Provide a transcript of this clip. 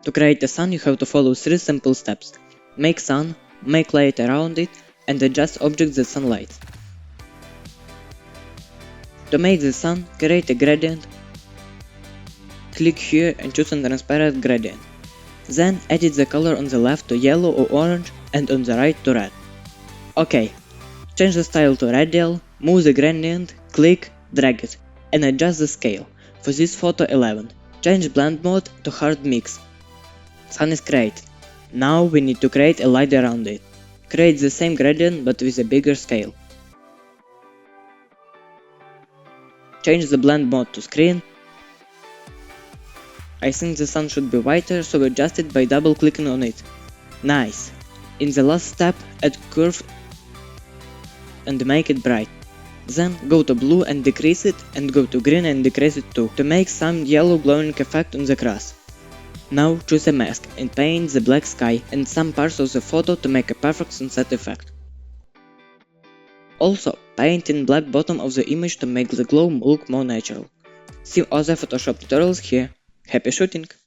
To create a sun, you have to follow 3 simple steps. Make sun, make light around it, and adjust objects that sun lights. To make the sun, create a gradient. Click here and choose a transparent gradient. Then edit the color on the left to yellow or orange and on the right to red. OK. Change the style to radial, move the gradient, click, drag it, and adjust the scale. For this photo 11. Change blend mode to hard mix. Sun is created. Now we need to create a light around it. Create the same gradient but with a bigger scale. Change the blend mode to screen. I think the sun should be whiter, so adjust it by double clicking on it. Nice! In the last step, add curve and make it bright. Then go to blue and decrease it, and go to green and decrease it too, to make some yellow glowing effect on the grass. Now choose a mask and paint the black sky and some parts of the photo to make a perfect sunset effect. Also, paint in black bottom of the image to make the glow look more natural. See other Photoshop tutorials here. Happy shooting!